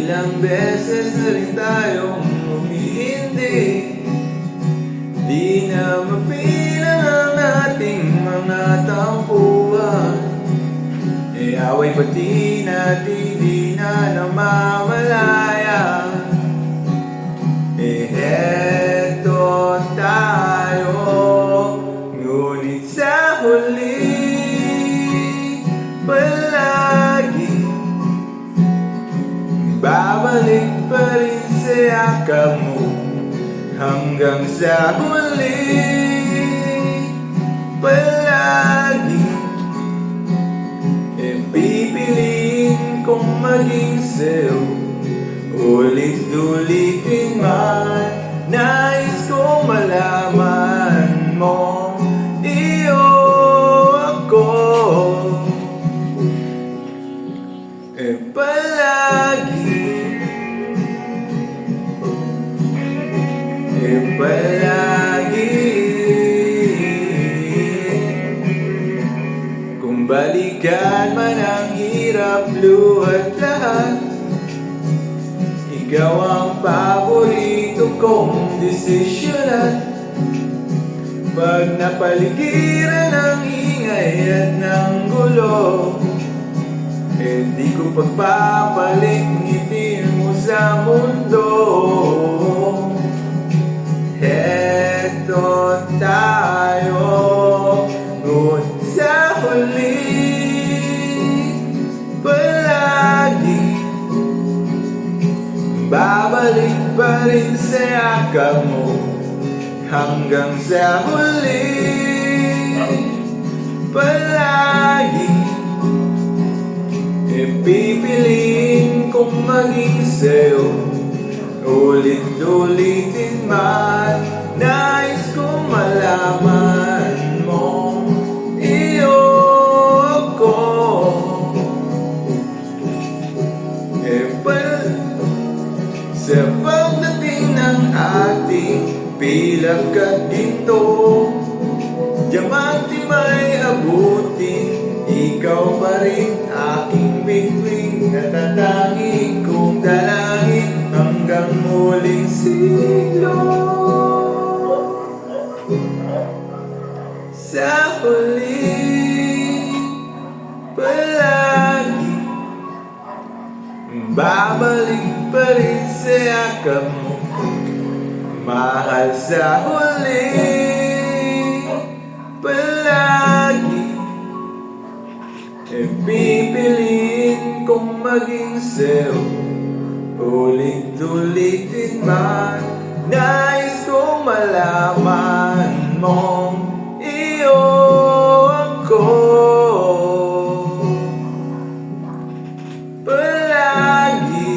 Ilang beses na rin tayong umihindi, di na mapilang ang ating mga tampuhan. Away pati natin di na namamalaya. Heto tayo, ngunit sa huli palagi babalik pa rin sa yakap mo. Hanggang sa huli palagi pipiliin kong maging sa'yo. Ulit-ulitin man, nais kong malaman mo, iyo ako. Palagi kung balikan man ang hirap, luhat lahat, ikaw ang paborito kong desisyonan. Pag napaligiran ng ingay at ng gulo, di ko pagpapalit ngiti mo sa mundo. Heto tayo, ngunit sa huli palagi babalik pa rin sa yakap mo. Hanggang sa huli palagi pipiliin kong maging sa'yo. Ulit-ulitin man, nais kong malaman mo, iyo ako. Sa pagdating ng ating pilak at ginto, diamante may abutin, ikaw pa rin aking bituin, natatanging kong dalangin hanggang muling siglo. Sa huli palagi babalik pa rin sa yakap mo. Mahal, sa huli palagi pipiliin kong maging sa'yo. Ulit-ulitin man, nais kong malaman mo, iyo ako. Palagi